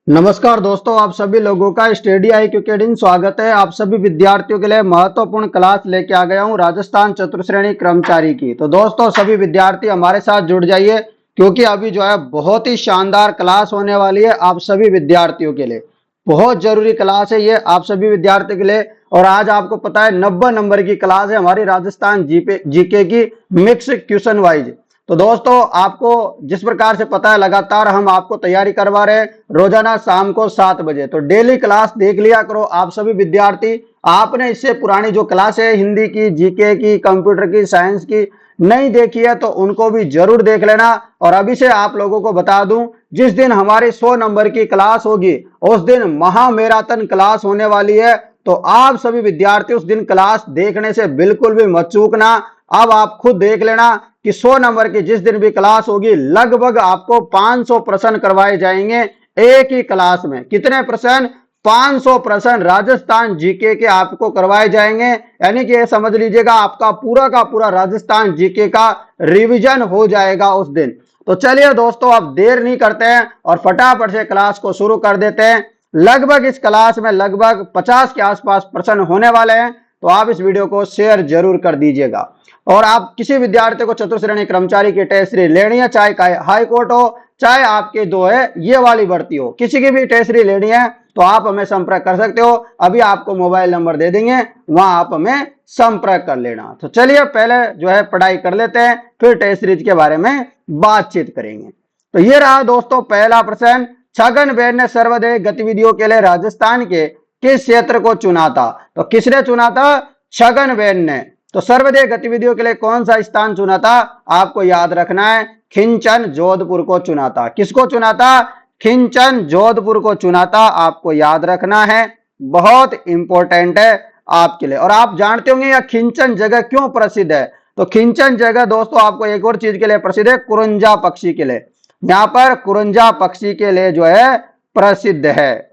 नमस्कार दोस्तों, आप सभी लोगों का स्टडी IQ अकेडमी स्वागत है। आप सभी विद्यार्थियों के लिए महत्वपूर्ण क्लास लेके आ गया हूं राजस्थान चतुर्श्रेणी कर्मचारी की। तो दोस्तों सभी विद्यार्थी हमारे साथ जुड़ जाइए, क्योंकि अभी जो है बहुत ही शानदार क्लास होने वाली है आप सभी विद्यार्थियों के लिए। बहुत जरूरी क्लास है ये आप सभी विद्यार्थियों के लिए। और आज आपको पता है 90 नंबर की क्लास है हमारी राजस्थान जीके की मिक्स क्वेश्चन वाइज। तो दोस्तों आपको जिस प्रकार से पता है लगातार हम आपको तैयारी करवा रहे हैं रोजाना शाम को 7 बजे। तो डेली क्लास देख लिया करो आप सभी विद्यार्थी। आपने इससे पुरानी जो क्लास है हिंदी की, जीके की, कंप्यूटर की, साइंस की नहीं देखी है तो उनको भी जरूर देख लेना। और अभी से आप लोगों को बता दूं, जिस दिन हमारी 100 नंबर की क्लास होगी उस दिन महामैराथन क्लास होने वाली है। तो आप सभी विद्यार्थी उस दिन क्लास देखने से बिल्कुल भी मत चूकना। अब आप खुद देख लेना कि 100 नंबर की जिस दिन भी क्लास होगी लगभग आपको 500 प्रश्न करवाए जाएंगे एक ही क्लास में। कितने प्रश्न? 500 प्रश्न राजस्थान जीके के आपको करवाए जाएंगे। यानी कि ये समझ लीजिएगा आपका पूरा का पूरा राजस्थान जीके का रिवीजन हो जाएगा उस दिन। तो चलिए दोस्तों अब देर नहीं करते हैं और फटाफट से क्लास को शुरू कर देते हैं। लगभग इस क्लास में लगभग 50 के आसपास प्रश्न होने वाले हैं। तो आप इस वीडियो को शेयर जरूर कर दीजिएगा। और आप किसी विद्यार्थी को चतुर्श्रेणी कर्मचारी की टेस्ट सीरीज लेनी है, चाहे हाई कोर्ट हो चाहे आपके दो है ये वाली भर्ती हो, किसी की भी टेस्ट सीरीज लेनी है तो आप हमें संपर्क कर सकते हो। अभी आपको मोबाइल नंबर दे देंगे, वहां आप हमें संपर्क कर लेना। तो चलिए पहले जो है पढ़ाई कर लेते हैं, फिर टेस्ट सीरीज के बारे में बातचीत करेंगे। तो ये रहा दोस्तों पहला प्रश्न। छगनबेन ने सर्वोदय गतिविधियों के लिए राजस्थान के किस क्षेत्र को चुना था? तो किसने चुना था? छगनबेन ने। तो सर्वोदय गतिविधियों के लिए कौन सा स्थान चुना था? आपको याद रखना है खिंचन जोधपुर को चुना था। किसको चुना था? खिंचन जोधपुर को चुना था। आपको याद रखना है, बहुत इंपॉर्टेंट है आपके लिए। और आप जानते होंगे यह खिंचन जगह क्यों प्रसिद्ध है? तो खिंचन जगह दोस्तों आपको एक और चीज के लिए प्रसिद्ध है, कुरंजा पक्षी के लिए। यहां पर कुरंजा पक्षी के लिए जो है प्रसिद्ध है,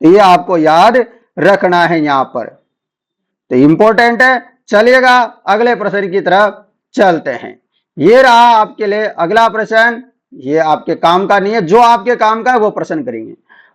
ये आपको याद रखना है यहां पर, तो इंपॉर्टेंट है। चलिएगा अगले प्रश्न की तरफ चलते हैं। ये रहा आपके लिए अगला प्रश्न। ये आपके काम का नहीं है, जो आपके काम का है वो प्रश्न करेंगे।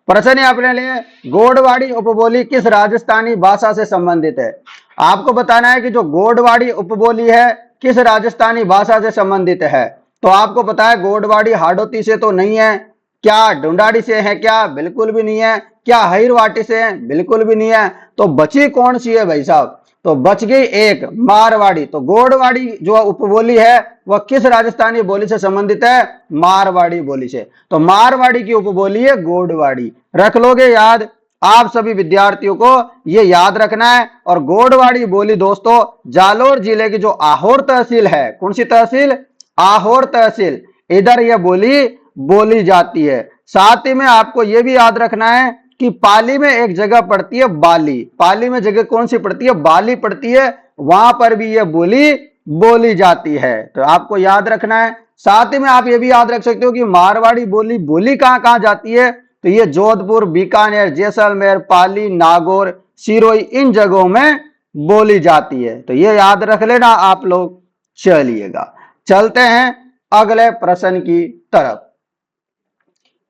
प्रश्न है अपने लिए, गोडवाड़ी उपबोली किस राजस्थानी भाषा से संबंधित है? आपको बताना है कि जो गोडवाड़ी उपबोली है किस राजस्थानी भाषा से संबंधित है। तो आपको पता है गोडवाड़ी हाडोती से तो नहीं है। क्या ढूंढाड़ी से है? क्या बिल्कुल भी नहीं है। क्या हईरवाटी से है? बिल्कुल भी नहीं है। तो बची कौन सी है भाई साहब? तो बच गई एक, मारवाड़ी। तो गोडवाड़ी जो उपबोली है वह किस राजस्थानी बोली से संबंधित है? मारवाड़ी बोली से। तो मारवाड़ी की उपबोली है गोडवाड़ी। रख लोगे याद? आप सभी विद्यार्थियों को यह याद रखना है। और गोडवाड़ी बोली दोस्तों जालोर जिले की जो आहोर तहसील है, कौन सी तहसील? आहोर तहसील, इधर यह बोली बोली जाती है। साथ ही में आपको यह भी याद रखना है कि पाली में एक जगह पड़ती है बाली। पाली में जगह कौन सी पड़ती है? बाली पड़ती है। वहां पर भी यह बोली बोली जाती है, तो आपको याद रखना है। साथ ही में आप यह भी याद रख सकते हो कि मारवाड़ी बोली बोली कहां कहां जाती है? तो ये जोधपुर, बीकानेर, जैसलमेर, पाली, नागौर, सिरोही इन जगहों में बोली जाती है। तो ये याद रख लेना आप लोग। चलिएगा चलते हैं अगले प्रश्न की तरफ।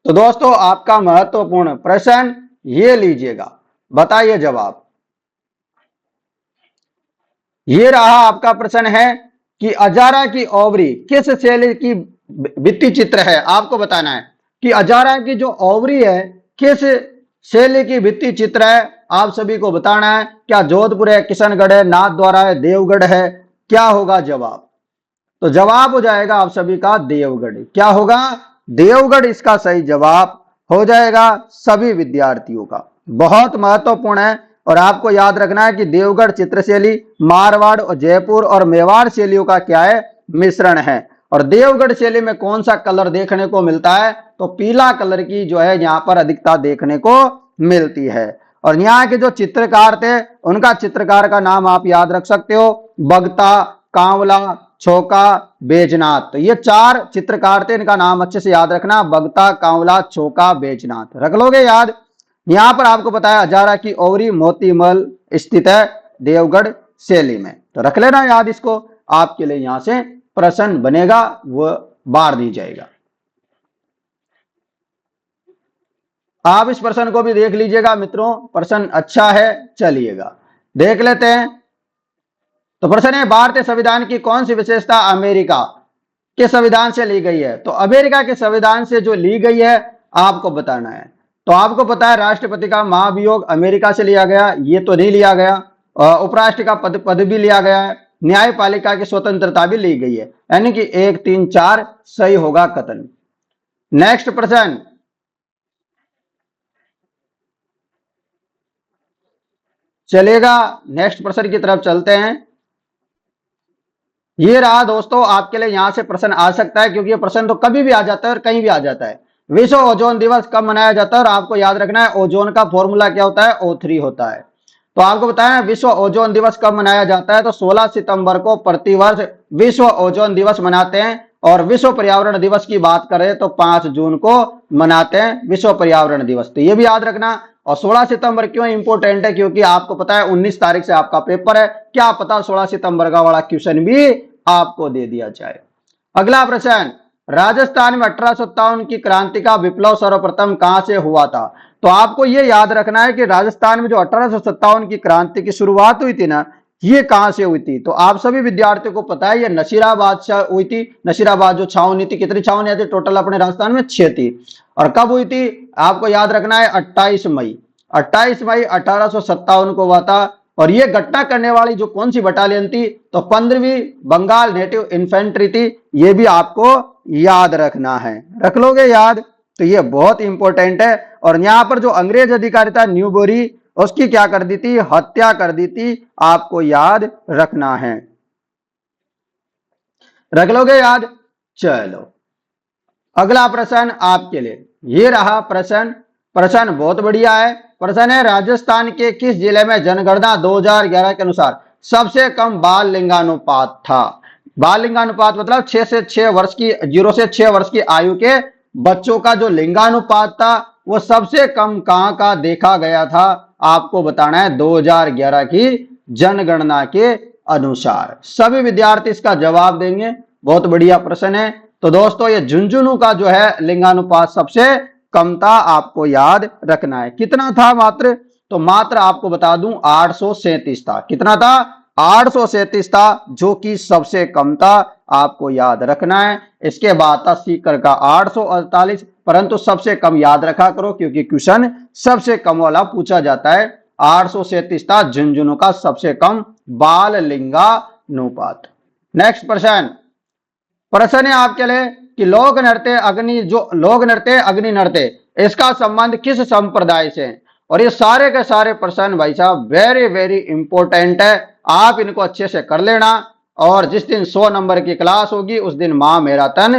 तो दोस्तों आपका महत्वपूर्ण प्रश्न ये लीजिएगा, बताइए जवाब। ये रहा आपका प्रश्न है कि अजारा की ओवरी किस शैली की भित्ति चित्र है? आपको बताना है कि अजारा की जो ओवरी है किस शैली की भित्ति चित्र है। आप सभी को बताना है। क्या जोधपुर है, किशनगढ़ है, नाथद्वारा है, देवगढ़ है? क्या होगा जवाब? तो जवाब हो जाएगा आप सभी का देवगढ़। क्या होगा? देवगढ़ इसका सही जवाब हो जाएगा सभी विद्यार्थियों का। बहुत महत्वपूर्ण है। और आपको याद रखना है कि देवगढ़ चित्रशैली मारवाड़ और जयपुर और मेवाड़ शैलियों का क्या है? मिश्रण है। और देवगढ़ शैली में कौन सा कलर देखने को मिलता है? तो पीला कलर की जो है यहाँ पर अधिकता देखने को मिलती है। और यहाँ के जो चित्रकार थे उनका चित्रकार का नाम आप याद रख सकते हो, बगता, कांवला, छोका, बेजनाथ। तो ये 4 चित्रकार थे, इनका नाम अच्छे से याद रखना, बगता, कांवला, छोका, बेजनाथ। रख लोगे याद? यहां पर आपको बताया हजारा की ओवरी मोतीमल स्थित है देवगढ़ शैली में। तो रख लेना याद इसको, आपके लिए यहां से प्रश्न बनेगा, वो बार दी जाएगा। आप इस प्रश्न को भी देख लीजिएगा मित्रों, प्रश्न अच्छा है, चलिएगा देख लेते हैं। तो प्रश्न है, भारतीय संविधान की कौन सी विशेषता अमेरिका के संविधान से ली गई है? तो अमेरिका के संविधान से जो ली गई है आपको बताना है। तो आपको पता है राष्ट्रपति का महाभियोग अमेरिका से लिया गया, ये तो नहीं लिया गया। उपराष्ट्र का पद भी लिया गया है। न्यायपालिका की स्वतंत्रता भी ली गई है, यानी कि 1, 3, 4 सही होगा कथन। नेक्स्ट प्रश्न, चलेगा नेक्स्ट प्रश्न की तरफ चलते हैं। ये रहा दोस्तों, आपके लिए यहां से प्रश्न आ सकता है, क्योंकि ये प्रश्न तो कभी भी आ जाता है और कहीं भी आ जाता है। विश्व ओजोन दिवस कब मनाया जाता है? और आपको याद रखना है ओजोन का फॉर्मूला क्या होता है, O3 होता है। तो आपको बताया विश्व ओजोन दिवस कब मनाया जाता है? तो 16 सितंबर को प्रतिवर्ष विश्व ओजोन दिवस मनाते हैं। और विश्व पर्यावरण दिवस की बात करें तो 5 जून को मनाते हैं विश्व पर्यावरण दिवस। तो ये भी याद रखना। और 16 सितंबर क्यों इंपोर्टेंट है? क्योंकि आपको पता है 19 तारीख से आपका पेपर है, क्या पता 16 सितंबर का वाला क्वेश्चन भी आपको दे दिया जाए। अगला प्रश्न, राजस्थान में 1857 की क्रांति का विप्लव सर्वप्रथम कहां से हुआ था? तो आपको यह याद रखना है कि राजस्थान में जो 1857 की क्रांति की शुरुआत हुई थी ना, ये कहां से हुई थी? तो आप सभी विद्यार्थियों को पता है ये नसीराबाद से हुई थी। नसीराबाद जो छावनी थी, कितनी छावनी थी टोटल अपने राजस्थान में? 6 थी। और कब हुई थी आपको याद रखना है, 28 मई 1857 को हुआ था। और ये घटना करने वाली जो कौन सी बटालियन थी? तो 15वीं बंगाल नेटिव इन्फेंट्री थी। ये भी आपको याद रखना है, रख लोगे याद? तो ये बहुत इंपॉर्टेंट है। और यहां पर जो अंग्रेज अधिकारी था न्यूबरी, उसकी क्या कर दी थी? हत्या कर दी थी। आपको याद रखना है, रख लोगे याद? चलो अगला प्रश्न आपके लिए ये रहा प्रश्न। प्रश्न बहुत बढ़िया है। प्रश्न है, राजस्थान के किस जिले में जनगणना 2011 के अनुसार सबसे कम बाल लिंगानुपात था? बाल लिंगानुपात मतलब 6 से 6 वर्ष की 0 से 6 वर्ष की आयु के बच्चों का जो लिंगानुपात था वो सबसे कम कहां का देखा गया था? आपको बताना है 2011 की जनगणना के अनुसार। सभी विद्यार्थी इसका जवाब देंगे। बहुत बढ़िया प्रश्न है। तो दोस्तों ये झुंझुनू का जो है लिंगानुपात सबसे कम था, आपको याद रखना है। कितना था मात्र? तो मात्र आपको बता दूं 837 था। कितना था? 837 था, जो कि सबसे कम था, आपको याद रखना है। इसके बाद था सीकर का 848, परंतु सबसे कम याद रखा करो क्योंकि क्वेश्चन सबसे कम वाला पूछा जाता है। 837 था झुंझुनू का सबसे कम बाल लिंगानुपात। नेक्स्ट प्रश्न, प्रश्न है आपके लिए कि लोक नृत्य अग्नि नृत्य इसका संबंध किस संप्रदाय से है? और ये सारे के सारे प्रश्न भाई साहब वेरी वेरी इंपॉर्टेंट है, आप इनको अच्छे से कर लेना। और जिस दिन 100 नंबर की क्लास होगी उस दिन महामैराथन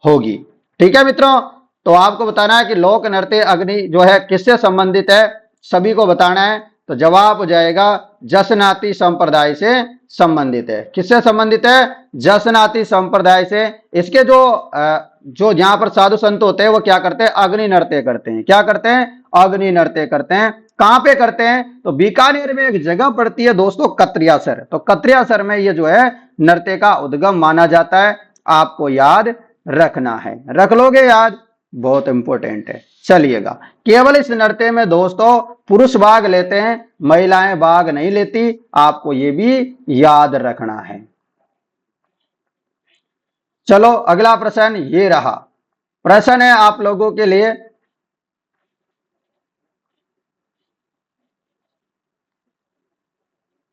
होगी। ठीक है मित्रों, तो आपको बताना है कि लोक नृत्य अग्नि जो है किससे संबंधित है, सभी को बताना है। तो जवाब हो जाएगा जसनाती संप्रदाय से संबंधित है। किससे संबंधित है? जसनाती संप्रदाय से। इसके जो यहाँ पर साधु संत होते हैं वो क्या करते हैं? अग्नि नृत्य करते हैं। क्या करते हैं? अग्नि नृत्य करते हैं। कहां पे करते हैं? तो बीकानेर में एक जगह पड़ती है दोस्तों कत्रियासर। तो कत्रियासर में ये जो है नृत्य का उद्गम माना जाता है। आपको याद रखना है, रख लोगे याद? बहुत इंपॉर्टेंट है। चलिएगा, केवल इस नृत्य में दोस्तों पुरुष भाग लेते हैं, महिलाएं भाग नहीं लेती, आपको ये भी याद रखना है। चलो अगला प्रश्न ये रहा। प्रश्न है आप लोगों के लिए,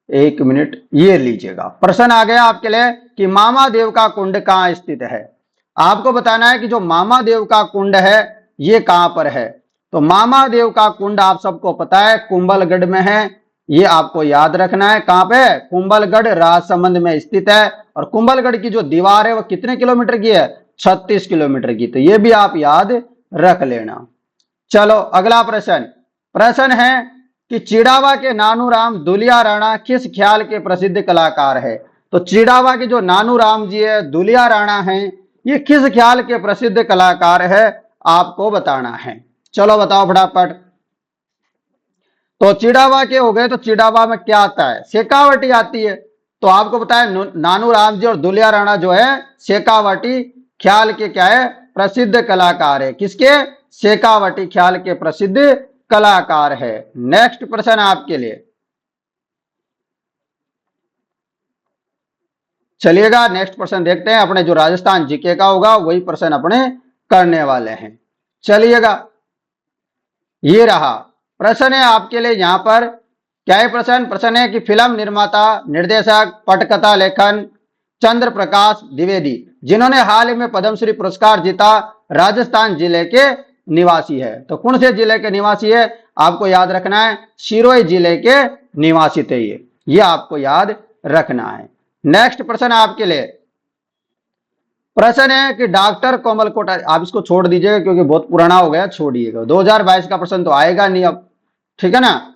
एक मिनट ये लीजिएगा। प्रश्न आ गया आपके लिए कि मामा देव का कुंड कहां स्थित है? आपको बताना है कि जो मामा देव का कुंड है ये कहां पर है। तो मामा देव का कुंड आप सबको पता है कुंभलगढ़ में है। ये आपको याद रखना है। कहां पे? कुंभलगढ़ राजसमंद में स्थित है। और कुंभलगढ़ की जो दीवार है वो कितने किलोमीटर की है? 36 किलोमीटर की। तो ये भी आप याद रख लेना। चलो अगला प्रश्न। प्रश्न है कि चिड़ावा के नानूराम दुलिया राणा किस ख्याल के प्रसिद्ध कलाकार है? तो चिड़ावा के जो नानूराम जी है, दुलिया राणा है, ये किस ख्याल के प्रसिद्ध कलाकार है, आपको बताना है। चलो बताओ फटाफट। तो चिड़ावा के हो गए, तो चिड़ावा में क्या आता है? शेखावटी आती है। तो आपको पता है नानूराम जी और दुलिया राणा जो है शेखावटी ख्याल के क्या है? प्रसिद्ध कलाकार है। किसके? शेखावटी ख्याल के प्रसिद्ध कलाकार है। नेक्स्ट प्रश्न आपके लिए, चलिएगा नेक्स्ट प्रश्न देखते हैं। अपने जो राजस्थान जीके का होगा वही प्रश्न अपने करने वाले हैं। चलिएगा, ये रहा प्रश्न है आपके लिए। यहां पर क्या है प्रश्न? प्रश्न है कि फिल्म निर्माता, निर्देशक, पटकथा लेखन चंद्र प्रकाश द्विवेदी, जिन्होंने हाल ही में पद्मश्री पुरस्कार जीता, राजस्थान जिले के निवासी है। तो कौन से जिले के निवासी है? आपको याद रखना है, सिरोही जिले के निवासी थे ये आपको याद रखना है। नेक्स्ट प्रश्न आपके लिए, प्रश्न है कि डॉक्टर कोमल कोठारी, आप इसको छोड़ दीजिएगा क्योंकि बहुत पुराना हो गया, छोड़िएगा। 2022 का प्रश्न तो आएगा नहीं अब, ठीक है ना।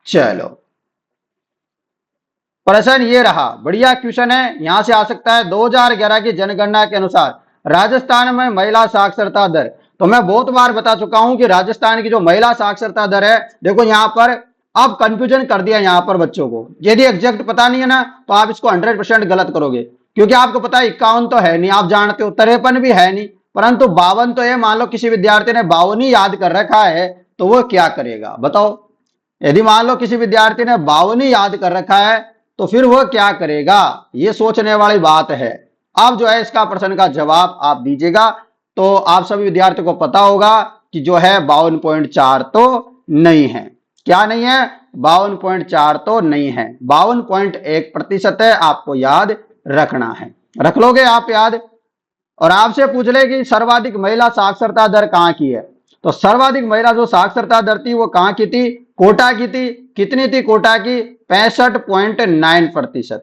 चलो, प्रश्न ये रहा, बढ़िया क्वेश्चन है, यहां से आ सकता है। 2011 की जनगणना के अनुसार राजस्थान में महिला साक्षरता दर, तो मैं बहुत बार बता चुका हूं कि राजस्थान की जो महिला साक्षरता दर है, देखो यहां पर अब कंफ्यूजन कर दिया यहां पर बच्चों को। यदि एग्जैक्ट पता नहीं है ना तो आप इसको 100% गलत करोगे, क्योंकि आपको पता है 51 तो है नहीं, आप जानते हो 53 भी है नहीं, परंतु 52 तो है। मान लो किसी विद्यार्थी ने 52 ही याद कर रखा है तो वो क्या करेगा बताओ? यदि मान लो किसी विद्यार्थी ने 52 ही याद कर रखा है तो फिर वह क्या करेगा? ये सोचने वाली बात है। अब जो है इसका प्रश्न का जवाब आप दीजिएगा। तो आप सभी विद्यार्थियों को पता होगा कि जो है 52.4 तो नहीं है। क्या नहीं है? 52.4 तो नहीं है, 52.1% है। आपको याद रखना है, रख लोगे आप याद। और आपसे पूछ ले कि सर्वाधिक महिला साक्षरता दर कहां की है, तो सर्वाधिक महिला जो साक्षरता दर थी वो कहां की थी? कोटा की थी। कितनी थी कोटा की? 65.9%।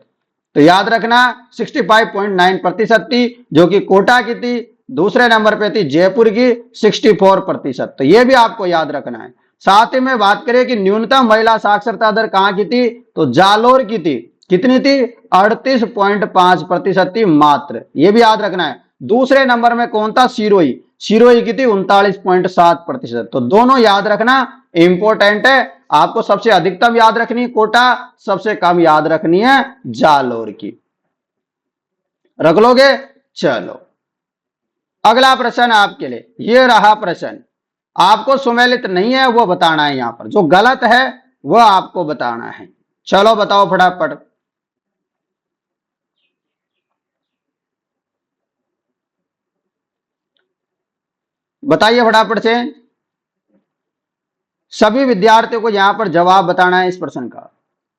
तो याद रखना 65.9% थी जो कि कोटा की थी। दूसरे नंबर पे थी जयपुर की 64%। तो ये भी आपको याद रखना है। साथ ही में बात करें कि न्यूनतम महिला साक्षरता दर कहां की थी, तो जालोर की थी। कितनी थी? 38.5% थी मात्र, ये भी याद रखना है। दूसरे नंबर में कौन था? सिरोही, सिरोही की थी 39.7%। तो दोनों याद रखना इंपॉर्टेंट है। आपको सबसे अधिकतम याद रखनी कोटा, सबसे कम याद रखनी है जालोर की, रख लोगे। चलो, अगला प्रश्न आपके लिए, ये रहा प्रश्न। आपको सुमेलित नहीं है वो बताना है, यहां पर जो गलत है वो आपको बताना है। चलो बताओ फटाफट, बताइए फटाफट से। सभी विद्यार्थियों को यहां पर जवाब बताना है इस प्रश्न का।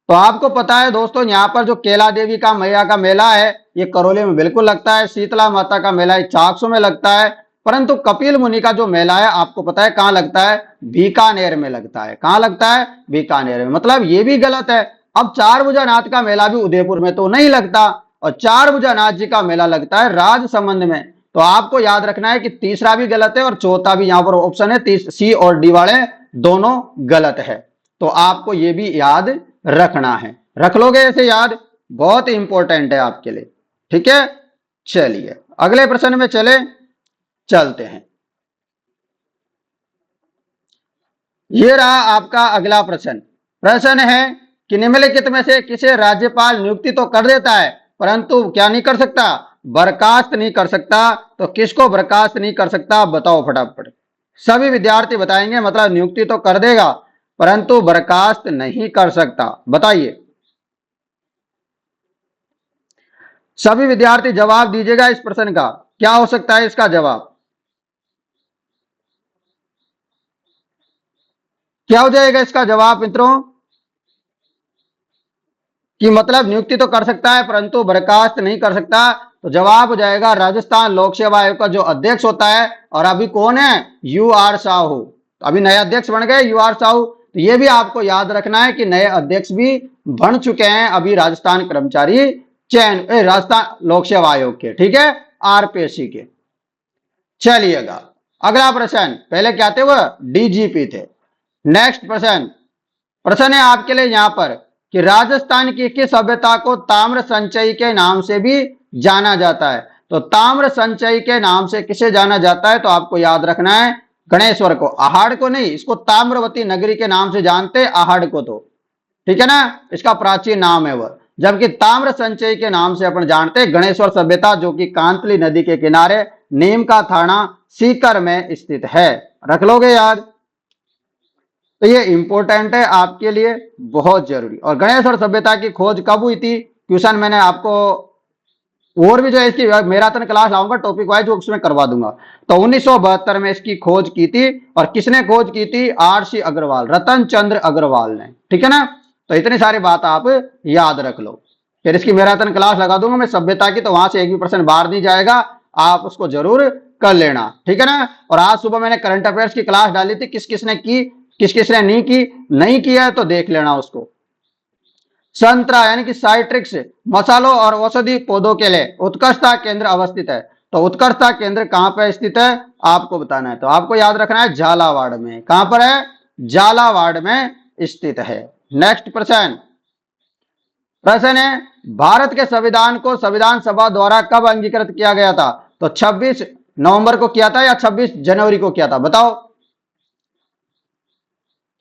तो आपको पता है दोस्तों, यहां पर जो केला देवी का मैया का मेला है ये करौली में बिल्कुल लगता है। शीतला माता का मेला चाकसू में लगता है। परंतु कपिल मुनि का जो मेला है आपको पता है कहां लगता है? बीकानेर में लगता है। कहां लगता है? बीकानेर में। मतलब ये भी गलत है। अब चारभुजानाथ का मेला भी उदयपुर में तो नहीं लगता, और चारभुजानाथ जी का मेला लगता है राजसमंद में। तो आपको याद रखना है कि तीसरा भी गलत है और चौथा भी, यहां पर ऑप्शन है सी और डी वाले दोनों गलत है। तो आपको ये भी याद रखना है, रख लोगे ऐसे याद, बहुत इंपॉर्टेंट है आपके लिए, ठीक है। चलिए अगले प्रश्न में चलते हैं। ये रहा आपका अगला प्रश्न। प्रश्न है कि निम्नलिखित में से किसे राज्यपाल नियुक्ति तो कर देता है परंतु क्या नहीं कर सकता? बर्खास्त नहीं कर सकता। तो किसको बर्खास्त नहीं कर सकता बताओ फटाफट। सभी विद्यार्थी बताएंगे, मतलब नियुक्ति तो कर देगा परंतु बर्खास्त नहीं कर सकता। बताइए, सभी विद्यार्थी जवाब दीजिएगा इस प्रश्न का, क्या हो सकता है इसका जवाब? क्या हो जाएगा इसका जवाब मित्रों? कि मतलब नियुक्ति तो कर सकता है परंतु बर्खास्त नहीं कर सकता। तो जवाब हो जाएगा राजस्थान लोक सेवा आयोग का जो अध्यक्ष होता है, और अभी कौन है? U R Sahu. अभी नए अध्यक्ष बन गए यू आर साहू। तो ये भी आपको याद रखना है कि नए अध्यक्ष भी बन चुके हैं अभी राजस्थान कर्मचारी चयन राजस्थान लोक सेवा आयोग के, ठीक है, आरपीएससी के। चलिएगा अगला प्रश्न, पहले क्या थे वो? डीजीपी थे। नेक्स्ट प्रश्न है आपके लिए यहां पर कि राजस्थान की किस सभ्यता को ताम्र संचयी के नाम से भी जाना जाता है? तो ताम्र संचयी के नाम से किसे जाना जाता है? तो आपको याद रखना है गणेश्वर को, आहड़ को नहीं। इसको ताम्रवती नगरी के नाम से जानते, आहड़ को तो, ठीक है ना, इसका प्राचीन नाम है वह। जबकि ताम्र संचयी के नाम से अपन जानते गणेश्वर सभ्यता, जो कि कांतली नदी के किनारे नीम का थाना सीकर में स्थित है। रख लोगे याद। तो ये इंपॉर्टेंट है आपके लिए, बहुत जरूरी। और गणेश और सभ्यता की खोज कब हुई थी, क्वेश्चन मैंने आपको और भी जो है इसकी मैराथन क्लास लाऊंगा टॉपिक वाइज, वो उसमें करवा दूंगा। तो 1972 में इसकी खोज की थी। और किसने खोज की थी, आर.सी. अग्रवाल, रतन चंद्र अग्रवाल ने। ठीक है ना। तो इतनी सारी बात आप याद रख लो। फिर इसकी मैराथन क्लास लगा दूंगा मैं सभ्यता की, तो वहां से एक भी प्रश्न बाहर नहीं जाएगा, आप उसको जरूर कर लेना। ठीक है ना। और आज सुबह मैंने करंट अफेयर्स की क्लास डाली थी, किस किसने की, किस किसने नहीं की, नहीं किया है तो देख लेना उसको। संतरा यानी कि साइट्रिक्स मसालों और औषधि पौधों के लिए उत्कृष्टता केंद्र अवस्थित है। तो उत्कृष्टता केंद्र कहां पर स्थित है आपको बताना है। तो आपको याद रखना है झालावाड़ में। कहां पर है, झालावाड़ में स्थित है। नेक्स्ट प्रश्न। प्रश्न है, भारत के संविधान को संविधान सभा द्वारा कब अंगीकृत किया गया था। तो 26 नवंबर को किया था या 26 जनवरी को किया था, बताओ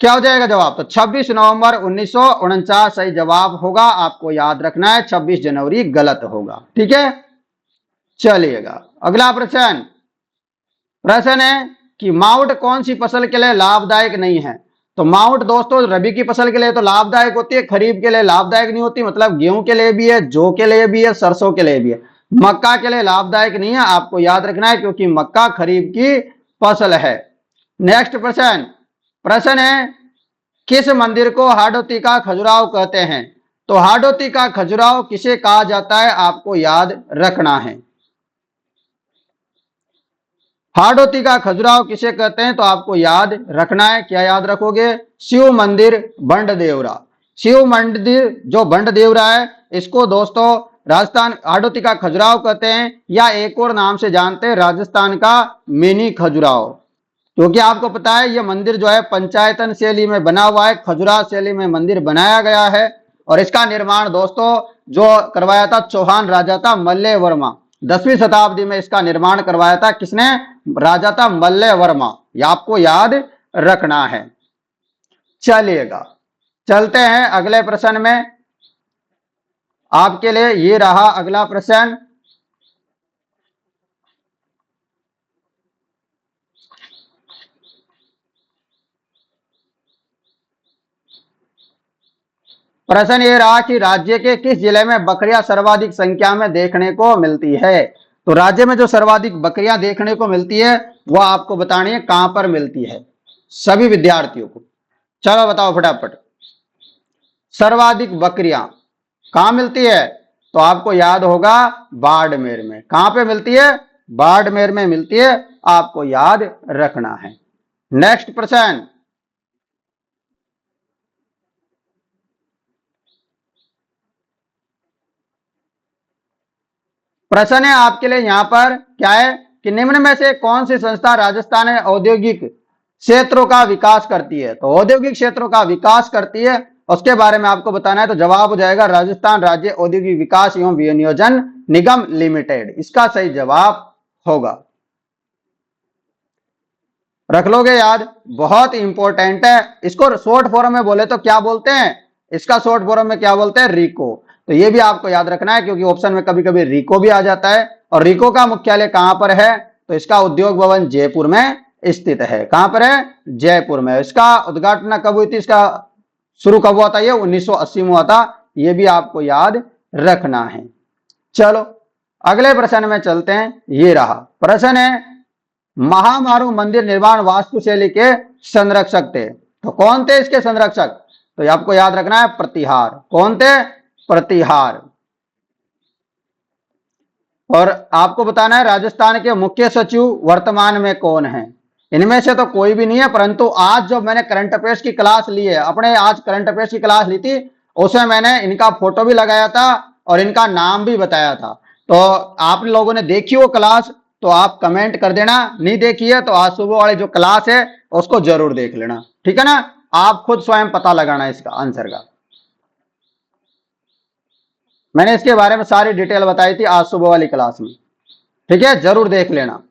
क्या हो जाएगा जवाब। तो 26 नवंबर 1949 सही जवाब होगा। आपको याद रखना है, 26 जनवरी गलत होगा। ठीक है, चलिएगा अगला प्रश्न। प्रश्न है कि माउंट कौन सी फसल के लिए लाभदायक नहीं है। तो माउंट दोस्तों रबी की फसल के लिए तो लाभदायक होती है, खरीफ के लिए लाभदायक नहीं होती। मतलब गेहूं के लिए भी है, जौ के लिए भी है, सरसों के लिए भी है। मक्का के लिए लाभदायक नहीं है, आपको याद रखना है, क्योंकि मक्का खरीफ की फसल है। नेक्स्ट प्रश्न। प्रश्न है, किस मंदिर को हाडोती का खजुराहो कहते हैं। तो हाडोती का खजुराहो किसे कहा जाता है, आपको याद रखना है। हाडोती का खजुराहो किसे कहते हैं, तो आपको याद रखना है। क्या याद रखोगे, शिव मंदिर बंडदेवरा। शिव मंदिर जो बंडदेवरा है, इसको दोस्तों राजस्थान हाडोती का खजुराहो कहते हैं, या एक और नाम से जानते हैं राजस्थान का मिनी खजुराहो। क्योंकि आपको पता है ये मंदिर जो है पंचायतन शैली में बना हुआ है, खजुराहो शैली में मंदिर बनाया गया है। और इसका निर्माण दोस्तों जो करवाया था चौहान राजा था मल्ल वर्मा। 10वीं शताब्दी में इसका निर्माण करवाया था किसने, राजा था मल्ल वर्मा। ये आपको याद रखना है। चलिएगा चलते हैं अगले प्रश्न में। आपके लिए ये रहा अगला प्रश्न। प्रश्न ये रहा कि राज्य के किस जिले में बकरियां सर्वाधिक संख्या में देखने को मिलती है। तो राज्य में जो सर्वाधिक बकरियां देखने को मिलती है वह आपको बतानी है कहां पर मिलती है सभी विद्यार्थियों को। चलो बताओ फटाफट, सर्वाधिक बकरियां कहां मिलती है। तो आपको याद होगा बाड़मेर में। कहां पे मिलती है, बाड़मेर में मिलती है, आपको याद रखना है। नेक्स्ट प्रश्न। प्रश्न है आपके लिए यहां पर क्या है कि निम्न में से कौन सी संस्था राजस्थान में औद्योगिक क्षेत्रों का विकास करती है। तो औद्योगिक क्षेत्रों का विकास करती है, उसके बारे में आपको बताना है। तो जवाब हो जाएगा राजस्थान राज्य औद्योगिक विकास एवं विनियोजन निगम लिमिटेड, इसका सही जवाब होगा। रख लोगे याद, बहुत इंपॉर्टेंट है। इसको शॉर्ट फॉर्म में बोले तो क्या बोलते हैं, इसका शॉर्ट फॉर्म में क्या बोलते हैं, रिको। तो ये भी आपको याद रखना है, क्योंकि ऑप्शन में कभी कभी रिको भी आ जाता है। और रिको का मुख्यालय कहां पर है, तो इसका उद्योग भवन जयपुर में स्थित है। कहां पर है, जयपुर में। इसका उद्घाटन कब हुई थी, इसका शुरू कब हुआ था, ये 1980 में हुआ था। ये भी आपको याद रखना है। चलो अगले प्रश्न में चलते हैं। ये रहा प्रश्न है, महामारू मंदिर निर्माण वास्तुशैली के संरक्षक थे। तो कौन थे इसके संरक्षक, तो ये आपको याद रखना है प्रतिहार। कौन थे, प्रतिहार। और आपको बताना है राजस्थान के मुख्य सचिव वर्तमान में कौन है। इनमें से तो कोई भी नहीं है, परंतु आज जो मैंने करंट अफेयर्स की क्लास ली है, अपने आज करंट अफेयर्स की क्लास ली थी, उसमें मैंने इनका फोटो भी लगाया था और इनका नाम भी बताया था। तो आप लोगों ने देखी वो क्लास तो आप कमेंट कर देना, नहीं देखी है तो आज सुबह वाली जो क्लास है उसको जरूर देख लेना। ठीक है ना, आप खुद स्वयं पता लगाना इसका आंसर का। मैंने इसके बारे में सारी डिटेल बताई थी आज सुबह वाली क्लास में। ठीक है, जरूर देख लेना।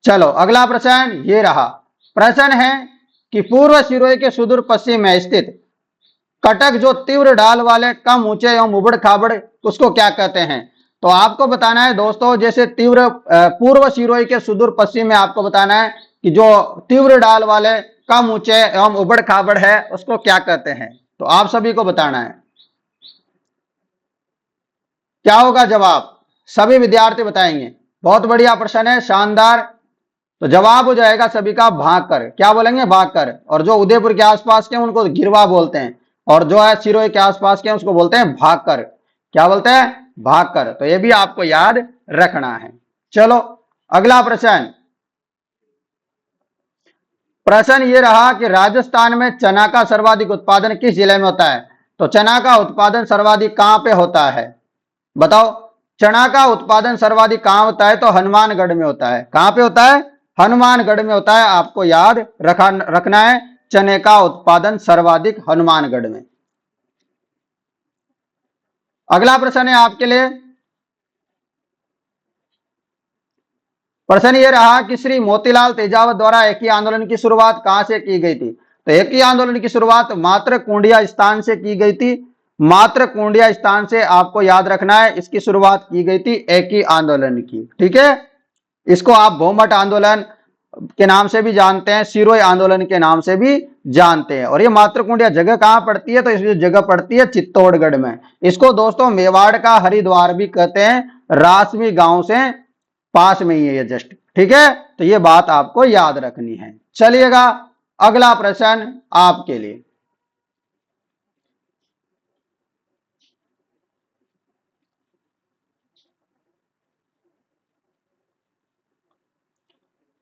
चलो अगला प्रश्न ये रहा। प्रश्न है कि पूर्व सिरोही के सुदूर पश्चिम में स्थित कटक जो तीव्र ढाल वाले कम ऊंचे एवं उबड़ खाबड़, उसको क्या कहते हैं? तो आपको बताना है दोस्तों, जैसे तीव्र पूर्व सिरोही के सुदूर पश्चिम में आपको बताना है कि जो तीव्र ढाल वाले कम ऊंचे एवं उबड़ खाबड़ है उसको क्या कहते हैं। तो आप सभी को बताना है क्या होगा जवाब, सभी विद्यार्थी बताएंगे। बहुत बढ़िया प्रश्न है, शानदार। तो जवाब हो जाएगा सभी का भाकर। क्या बोलेंगे? भाकर। और जो उदयपुर के आसपास के उनको गिरवा बोलते हैं, और जो है सिरोही के आसपास के उसको बोलते हैं भाकर। क्या बोलते हैं? भाकर। तो ये भी आपको याद रखना है। चलो अगला प्रश्न। प्रश्न ये रहा कि राजस्थान में चना का सर्वाधिक उत्पादन किस जिले में होता है? तो चना का उत्पादन सर्वाधिक कहां पे होता है? बताओ। चना का उत्पादन सर्वाधिक कहां होता है? तो हनुमानगढ़ में होता है। कहां पे होता है? हनुमानगढ़ में होता है। आपको याद रखना है, चने का उत्पादन सर्वाधिक हनुमानगढ़ में। अगला प्रश्न है आपके लिए। प्रश्न ये रहा कि श्री मोतीलाल तेजावत द्वारा एक ही आंदोलन की शुरुआत कहां से की गई थी? तो एक ही आंदोलन की शुरुआत मात्र कुंडिया स्थान से की गई थी। मात्र कुंडिया स्थान से आपको याद रखना है, इसकी शुरुआत की गई थी एक ही आंदोलन की। ठीक है, इसको आप भोमट आंदोलन के नाम से भी जानते हैं, सिरोही आंदोलन के नाम से भी जानते हैं। और ये मात्र कुंडिया जगह कहां पड़ती है? तो इस जगह पड़ती है चित्तौड़गढ़ में। इसको दोस्तों मेवाड़ का हरिद्वार भी कहते हैं, रासमी गांव से पास में ही है ये जस्ट। ठीक है, तो ये बात आपको याद रखनी है। चलिएगा अगला प्रश्न आपके लिए।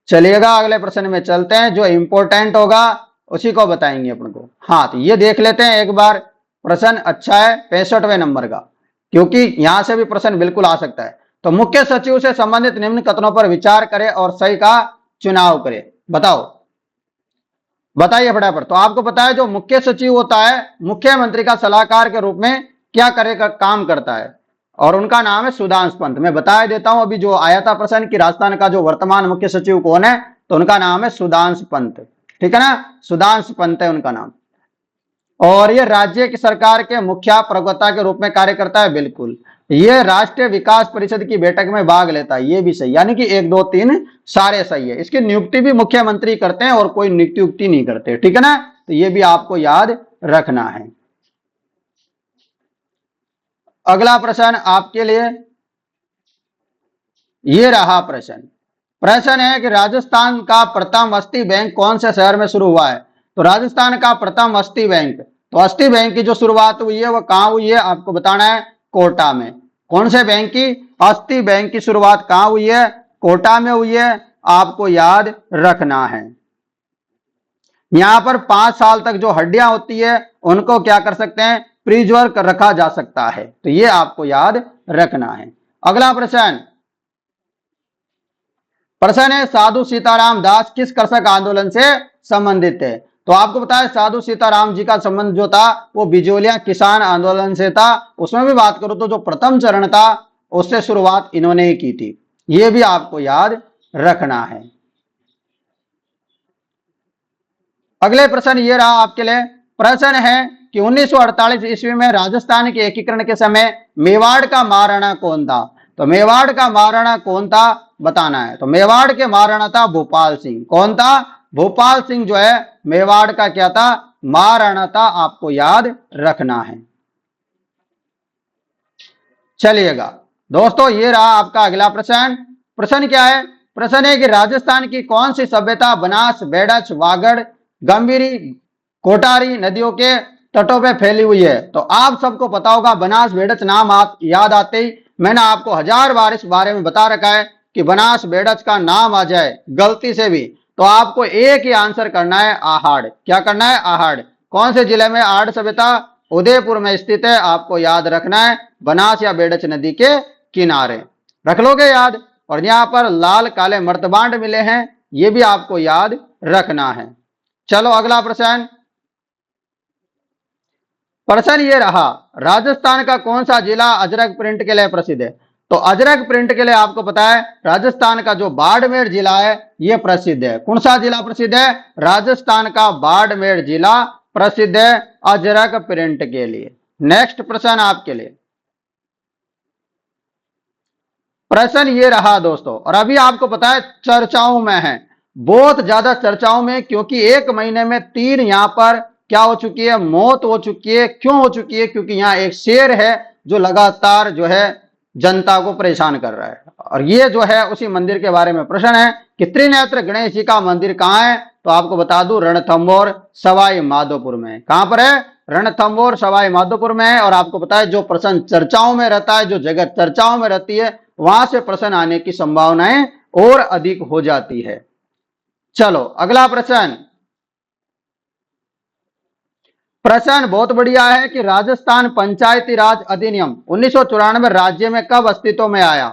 चलिएगा अगले प्रश्न में चलते हैं, जो इंपॉर्टेंट होगा उसी को बताएंगे अपन को। हाँ, तो ये देख लेते हैं एक बार। प्रश्न अच्छा है, 65वें नंबर का, क्योंकि यहां से भी प्रश्न बिल्कुल आ सकता है। तो मुख्य सचिव से संबंधित निम्न कथनों पर विचार करें और सही का चुनाव करें। बताओ, बताइए फटाफट। तो आपको पता है जो मुख्य सचिव होता है, मुख्यमंत्री का सलाहकार के रूप में क्या करेगा, काम करता है, और उनका नाम है सुधांशु पंत। मैं बता देता हूं, अभी जो आया था प्रश्न कि राजस्थान का जो वर्तमान मुख्य सचिव कौन है, तो उनका नाम है सुधांशु पंत। ठीक है ना, सुधांशु पंत है उनका नाम। और ये राज्य की सरकार के मुखिया प्रवक्ता के रूप में कार्य करता है। बिल्कुल, ये राष्ट्रीय विकास परिषद की बैठक में भाग लेता है। ये भी सही, यानी कि 1 2 3 सारे सही है। इसकी नियुक्ति भी मुख्यमंत्री करते हैं और कोई नियुक्ति नहीं करते। ठीक है ना, तो ये भी आपको याद रखना है। अगला प्रश्न आपके लिए ये रहा प्रश्न। प्रश्न है कि राजस्थान का प्रथम अस्थि बैंक कौन से शहर में शुरू हुआ है? तो राजस्थान का प्रथम अस्थि बैंक, तो अस्थि बैंक की जो शुरुआत हुई है वो कहां हुई है? आपको बताना है कोटा में। कौन से बैंक की? अस्थि बैंक की शुरुआत कहां हुई है? कोटा में हुई है। आपको याद रखना है। यहां पर 5 साल तक जो हड्डियां होती है उनको क्या कर सकते हैं? प्रिजर्व रखा जा सकता है। तो ये आपको याद रखना है। अगला प्रश्न। प्रश्न है साधु सीताराम दास किस कृषक आंदोलन से संबंधित है? तो आपको पता है साधु सीताराम जी का संबंध जो था वो बिजोलिया किसान आंदोलन से था। उसमें भी बात करूं तो जो प्रथम चरण था उससे शुरुआत इन्होंने ही की थी। ये भी आपको याद रखना है। अगले प्रश्न ये रहा आपके लिए। प्रश्न है कि 1948 ईस्वी में राजस्थान के एकीकरण के समय मेवाड़ का महाराणा कौन था? तो मेवाड़ का महाराणा कौन था बताना है। तो मेवाड़ के महाराणा था भोपाल सिंह। कौन था? भोपाल सिंह जो है मेवाड़ का क्या था? महाराणा था। आपको याद रखना है। चलिएगा दोस्तों, ये रहा आपका अगला प्रश्न। प्रश्न क्या है? प्रश्न है कि राजस्थान की कौन सी सभ्यता बनास, बेडच, वागड़, गंभीरी, कोटारी नदियों के तटों पे फैली हुई है? तो आप सबको पता होगा, बनास बेडच नाम याद आते ही मैंने आपको 1000 बार इस बारे में बता रखा है कि बनास बेडच का नाम आ जाए गलती से भी तो आपको एक ही आंसर करना है, आहाड़। क्या करना है? आहाड़। कौन से जिले में आहाड़ सभ्यता? उदयपुर में स्थित है। आपको याद रखना है, बनास या बेडच नदी के किनारे। रख लोगे याद? और यहां पर लाल काले मर्तबांड मिले हैं, ये भी आपको याद रखना है। चलो अगला प्रश्न। प्रश्न ये रहा, राजस्थान का कौन सा जिला अजरक प्रिंट के लिए प्रसिद्ध है? तो अजरक प्रिंट के लिए आपको पता है राजस्थान का जो बाड़मेर जिला है यह प्रसिद्ध है। कौन सा जिला प्रसिद्ध है? राजस्थान का बाड़मेर जिला प्रसिद्ध है। अजरक प्रिंट के लिए। नेक्स्ट प्रश्न आपके लिए, प्रश्न ये रहा दोस्तों, और अभी आपको पता है चर्चाओं में है, बहुत ज्यादा चर्चाओं में, क्योंकि एक महीने में 3 यहां पर क्या हो चुकी है, मौत हो चुकी है। क्यों हो चुकी है? क्योंकि यहाँ एक शेर है जो लगातार जो है जनता को परेशान कर रहा है। और ये जो है उसी मंदिर के बारे में प्रश्न है कि त्रिनेत्र गणेश जी का मंदिर कहाँ है? तो आपको बता दूं रणथंभौर सवाई माधोपुर में। कहां पर है? रणथंभौर सवाई माधोपुर में है। और आपको पता है जो प्रश्न चर्चाओं में रहता है, जो जगह चर्चाओं में रहती है, वहां से प्रश्न आने की संभावनाएं और अधिक हो जाती है। चलो अगला प्रश्न, प्रश्न बहुत बढ़िया है कि राजस्थान पंचायती राज अधिनियम 1994 राज्य में कब अस्तित्व में आया?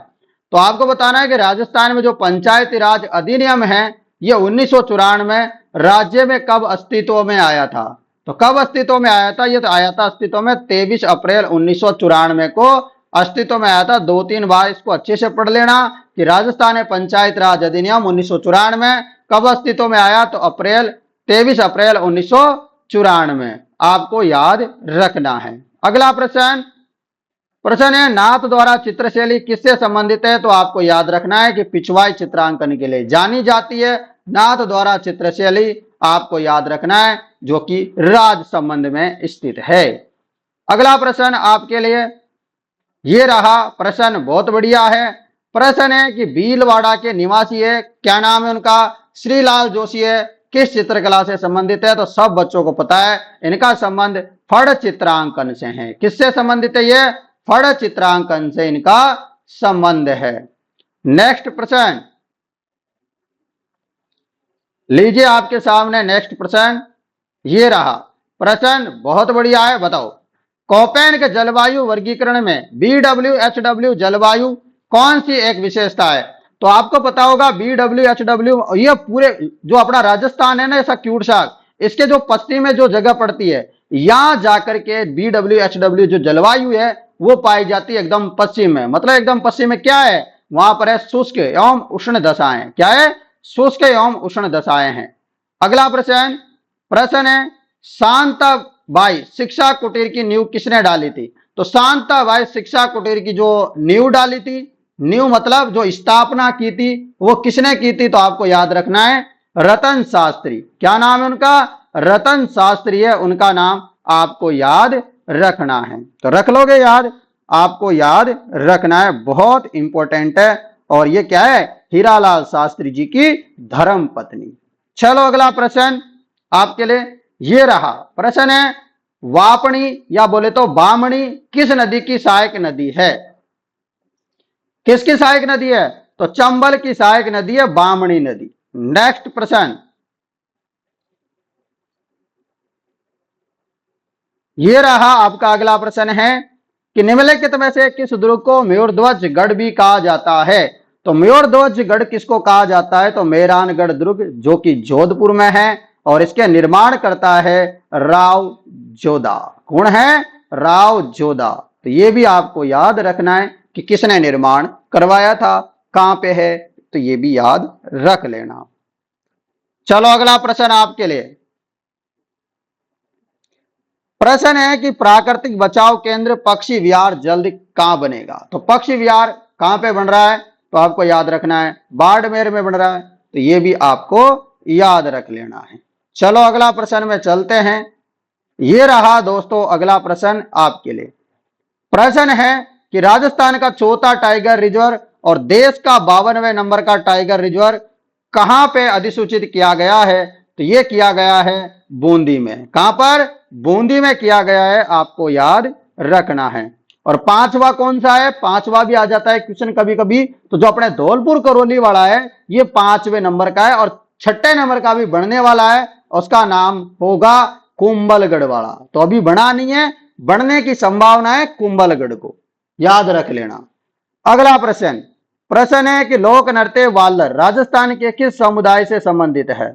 तो आपको बताना है कि राजस्थान में जो पंचायती राज अधिनियम है ये 1994 राज्य में कब अस्तित्व में आया था। तो कब अस्तित्व में आया था? ये तो आया था अस्तित्व में 23 अप्रैल 1994 को अस्तित्व में आया था। 2-3 बार इसको अच्छे से पढ़ लेना कि राजस्थान में पंचायत राज अधिनियम 1994 कब अस्तित्व में आया? तो 23 अप्रैल 1994 आपको याद रखना है। अगला प्रश्न, प्रश्न है नाथ द्वारा चित्रशैली किससे संबंधित है? तो आपको याद रखना है कि पिछवाई चित्रांकन के लिए जानी जाती है। नाथ द्वारा चित्रशैली आपको याद रखना है जो कि राज संबंध में स्थित है। अगला प्रश्न आपके लिए ये रहा, प्रश्न बहुत बढ़िया है। प्रश्न है कि भीलवाड़ा के निवासी है, क्या नाम है उनका? श्रीलाल जोशी है, किस चित्रकला से संबंधित है? तो सब बच्चों को पता है इनका संबंध फड़ चित्रांकन से है। किससे संबंधित है ये? फड़ चित्रांकन से इनका संबंध है। नेक्स्ट प्रश्न लीजिए आपके सामने, नेक्स्ट प्रश्न ये रहा। प्रश्न बहुत बढ़िया है, बताओ कोपेन के जलवायु वर्गीकरण में BWHW जलवायु कौन सी एक विशेषता है? तो आपको पता होगा BWHW ये पूरे जो अपना राजस्थान है ना, ऐसा क्यूट साग, इसके जो पश्चिम में जो जगह पड़ती है यहां जाकर के BWHW जो जलवायु है वो पाई जाती है एकदम पश्चिम में। मतलब एकदम पश्चिम में क्या है? वहां पर है शुष्क एवं उष्ण दशाएं। क्या है? शुष्क एवं उष्ण दशाएं हैं। अगला प्रश्न, प्रश्न है शांताबाई शिक्षा कुटीर की नींव किसने डाली थी? तो शांताबाई शिक्षा कुटीर की जो नींव डाली थी, नींव मतलब जो स्थापना की थी, वो किसने की थी? तो आपको याद रखना है रतन शास्त्री। क्या नाम है उनका? रतन शास्त्री है उनका नाम, आपको याद रखना है। तो रख लोगे याद? आपको याद रखना है, बहुत इंपॉर्टेंट है। और ये क्या है? हीरालाल शास्त्री जी की धर्म पत्नी। चलो अगला प्रश्न आपके लिए ये रहा। प्रश्न है वापणी या बोले तो बामणी किस नदी की सहायक नदी है? किसकी सहायक नदी है? तो चंबल की सहायक नदी है बामणी नदी। नेक्स्ट प्रश्न ये रहा आपका अगला प्रश्न है कि निम्नलिखित में से किस दुर्ग को मयूरध्वज गढ़ भी कहा जाता है? तो मयूरध्वज गढ़ किसको कहा जाता है? तो मेहरानगढ़ दुर्ग जो कि जोधपुर में है, और इसके निर्माण करता है राव जोधा। कौन है? राव जोधा। तो ये भी आपको याद रखना है कि किसने निर्माण करवाया था, कहां पे है, तो ये भी याद रख लेना। चलो अगला प्रश्न आपके लिए, प्रश्न है कि प्राकृतिक बचाव केंद्र पक्षी विहार जल्द कहां बनेगा? तो पक्षी विहार कहां पे बन रहा है? तो आपको याद रखना है बाड़मेर में बन रहा है। तो ये भी आपको याद रख लेना है। चलो अगला प्रश्न में चलते हैं। ये रहा दोस्तों अगला प्रश्न आपके लिए। प्रश्न है कि राजस्थान का चौथा टाइगर रिजर्व और देश का 52वें नंबर का टाइगर रिजर्व कहां पे अधिसूचित किया गया है? तो ये किया गया है बूंदी में। कहां पर? बूंदी में किया गया है, आपको याद रखना है। और 5वां कौन सा है? 5वां भी आ जाता है क्वेश्चन कभी कभी। तो जो अपने धौलपुर करौली वाला है ये 5वें नंबर का है, और 6ठे नंबर का भी बढ़ने वाला है, उसका नाम होगा कुंभलगढ़ वाला। तो अभी बना नहीं है, बढ़ने की संभावना है कुंभलगढ़ को, याद रख लेना। अगला प्रश्न, प्रश्न है कि लोक नृत्य वालर राजस्थान के किस समुदाय से संबंधित है?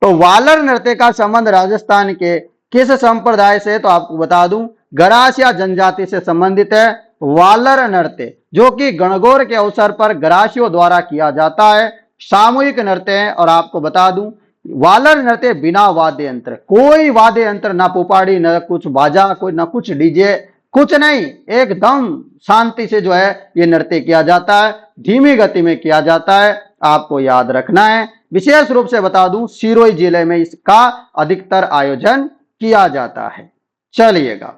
तो वालर नृत्य का संबंध राजस्थान के किस संप्रदाय से? तो आपको बता दूं गरासिया जनजाति से संबंधित है वालर नृत्य, जो कि गणगौर के अवसर पर गरासियों द्वारा किया जाता है। सामूहिक नृत्य है, और आपको बता दूं वालर नृत्य बिना वाद्य यंत्र, कोई वाद्य यंत्र, ना पुपाड़ी, ना कुछ बाजा, कोई ना कुछ डीजे, कुछ नहीं, एकदम शांति से जो है ये नृत्य किया जाता है, धीमी गति में किया जाता है। आपको याद रखना है। विशेष रूप से बता दूं, सिरोही जिले में इसका अधिकतर आयोजन किया जाता है। चलिएगा,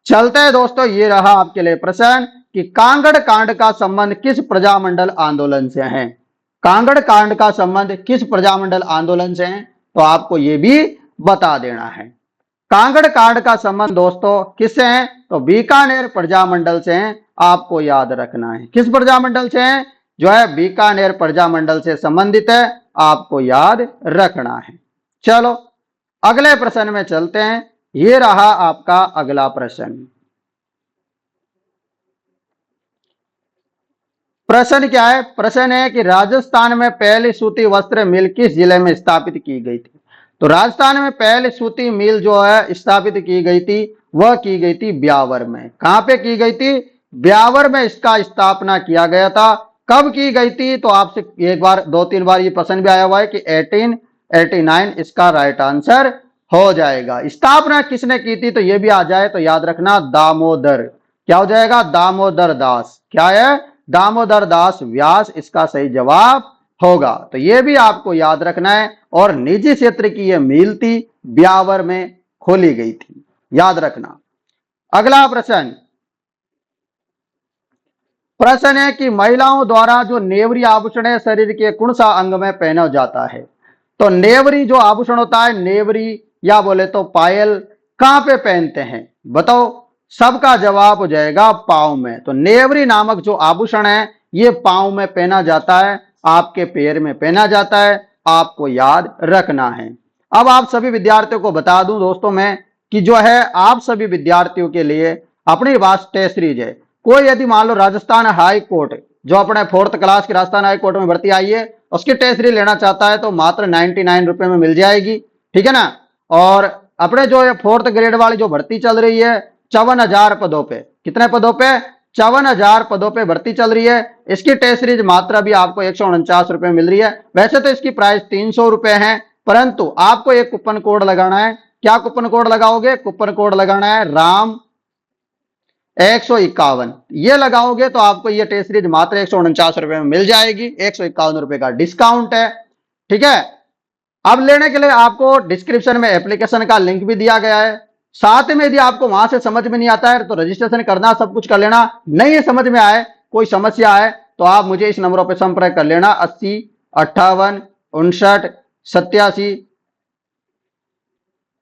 चलते हैं दोस्तों। ये रहा आपके लिए प्रश्न कि कांगड़ कांड का संबंध किस प्रजामंडल आंदोलन से है। कांगड़ कांड का संबंध किस प्रजामंडल आंदोलन से है, तो आपको ये भी बता देना है। कांगड़ कांड का संबंध दोस्तों किससे है, तो बीकानेर प्रजामंडल से है। आपको याद रखना है किस प्रजामंडल से है, जो है बीकानेर प्रजामंडल से संबंधित है। आपको याद रखना है। चलो अगले प्रश्न में चलते हैं। ये रहा आपका अगला प्रश्न। प्रश्न क्या है, प्रश्न है कि राजस्थान में पहली सूती वस्त्र मिल किस जिले में स्थापित की गई थी। तो राजस्थान में पहली सूती मिल जो है स्थापित की गई थी, वह की गई थी ब्यावर में। कहां पे की गई थी, ब्यावर में इसका स्थापना किया गया था। कब की गई थी, तो आपसे एक बार 2-3 बार ये प्रश्न भी आया हुआ है कि 1889 इसका राइट आंसर हो जाएगा। स्थापना किसने की थी, तो ये भी आ जाए तो याद रखना दामोदर, क्या हो जाएगा, दामोदर दास। क्या है, दामोदर दास व्यास इसका सही जवाब होगा। तो ये भी आपको याद रखना है। और निजी क्षेत्र की यह मिल थी, ब्यावर में खोली गई थी, याद रखना। अगला प्रश्न, प्रश्न है कि महिलाओं द्वारा जो नेवरी आभूषण है शरीर के कौन सा अंग में पहना जाता है। तो नेवरी जो आभूषण होता है, नेवरी या बोले तो पायल, कहां पे पहनते हैं, बताओ। सबका जवाब हो जाएगा पांव में। तो नेवरी नामक जो आभूषण है ये पांव में पहना जाता है, आपके पैर में पहना जाता है। आपको याद रखना है। अब आप सभी विद्यार्थियों को बता दूं दोस्तों मैं कि जो है आप सभी विद्यार्थियों के लिए अपनी पास टेस्ट सीरीज है। कोई यदि मान लो राजस्थान हाई कोर्ट जो अपने 4th क्लास की राजस्थान हाई कोर्ट में भर्ती आई है उसकी टेस्ट सीरीज लेना चाहता है तो मात्र 99 रुपए में मिल जाएगी, ठीक है ना। और अपने जो 4th ग्रेड वाली जो भर्ती चल रही है 54,000 पदों पे, कितने पदों पे, 54,000 पदों पे भर्ती चल रही है। इसकी टेस्ट सीरीज मात्र अभी आपको 149 रुपए मिल रही है। वैसे तो इसकी प्राइस 300 रुपए है, परंतु आपको एक कूपन कोड लगाना है। क्या कूपन कोड लगाओगे, कूपन कोड लगाना है राम 151। ये लगाओगे तो आपको ये टेस्ट सीरीज मात्र 149 रुपए में मिल जाएगी। 151 रुपए का डिस्काउंट है, ठीक है। अब लेने के लिए आपको डिस्क्रिप्शन में एप्लीकेशन का लिंक भी दिया गया है। साथ में यदि आपको वहां से समझ में नहीं आता है तो रजिस्ट्रेशन करना, सब कुछ कर लेना। नहीं समझ में आए, कोई समस्या है तो आप मुझे इस नंबरों पर संपर्क कर लेना 80 58 59 87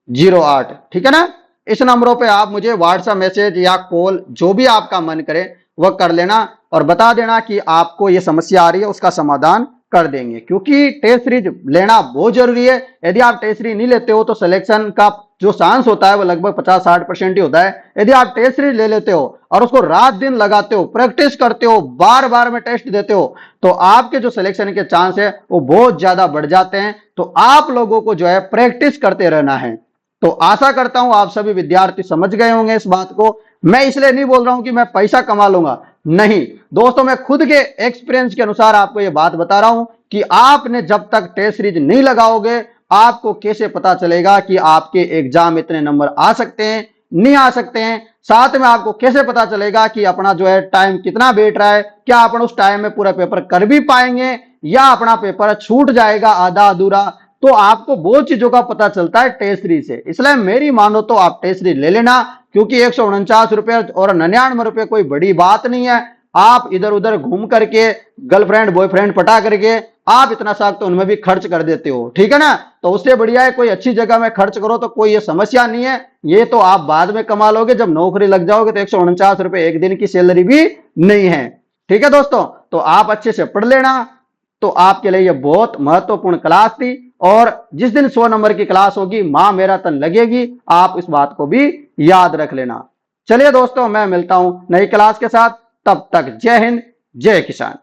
08, ठीक है ना। इस नंबरों पे आप मुझे व्हाट्सएप मैसेज या कॉल जो भी आपका मन करे वह कर लेना और बता देना कि आपको ये समस्या आ रही है, उसका समाधान कर देंगे। क्योंकि टेस्ट सीरीज लेना बहुत जरूरी है। यदि आप टेस्ट सीरीज नहीं लेते हो तो सिलेक्शन का जो चांस होता है वो लगभग 50-60% ही होता है। यदि आप टेस्ट सीरीज ले लेते हो और उसको रात दिन लगाते हो, प्रैक्टिस करते हो, बार बार में टेस्ट देते हो, तो आपके जो सिलेक्शन के चांस है वो बहुत ज्यादा बढ़ जाते हैं। तो आप लोगों को जो है प्रैक्टिस करते रहना है। तो आशा करता हूं आप सभी विद्यार्थी समझ गए होंगे इस बात को। मैं इसलिए नहीं बोल रहा हूं कि मैं पैसा कमा लूंगा, नहीं दोस्तों, मैं खुद के एक्सपीरियंस के अनुसार आपको यह बात बता रहा हूं कि आपने जब तक टेस्ट सीरीज नहीं लगाओगे आपको कैसे पता चलेगा कि आपके एग्जाम इतने नंबर आ सकते हैं, नहीं आ सकते हैं। साथ में आपको कैसे पता चलेगा कि अपना जो है टाइम कितना बैठ रहा है, क्या अपन उस टाइम में पूरा पेपर कर भी पाएंगे या अपना पेपर छूट जाएगा आधा अधूरा। तो आपको बहुत चीजों का पता चलता है टेस्ट सीरीज से। इसलिए मेरी मानो तो आप टेस्ट सीरीज ले लेना, क्योंकि 149 रुपए और 99 रुपए कोई बड़ी बात नहीं है। आप इधर उधर घूम करके गर्लफ्रेंड बॉयफ्रेंड पटा करके आप इतना साग तो उनमें भी खर्च कर देते हो, ठीक है ना। तो उससे बढ़िया है कोई अच्छी जगह में खर्च करो, तो कोई ये समस्या नहीं है। ये तो आप बाद में कमा लोगे, जब नौकरी लग जाओगे तो 149 रुपए एक दिन की सैलरी भी नहीं है, ठीक है दोस्तों। तो आप अच्छे से पढ़ लेना। तो आपके लिए ये बहुत महत्वपूर्ण क्लास थी। और जिस दिन 100 नंबर की क्लास होगी मां मेरा तन लगेगी, आप इस बात को भी याद रख लेना। चलिए दोस्तों, मैं मिलता हूं नई क्लास के साथ, तब तक जय हिंद जय किसान।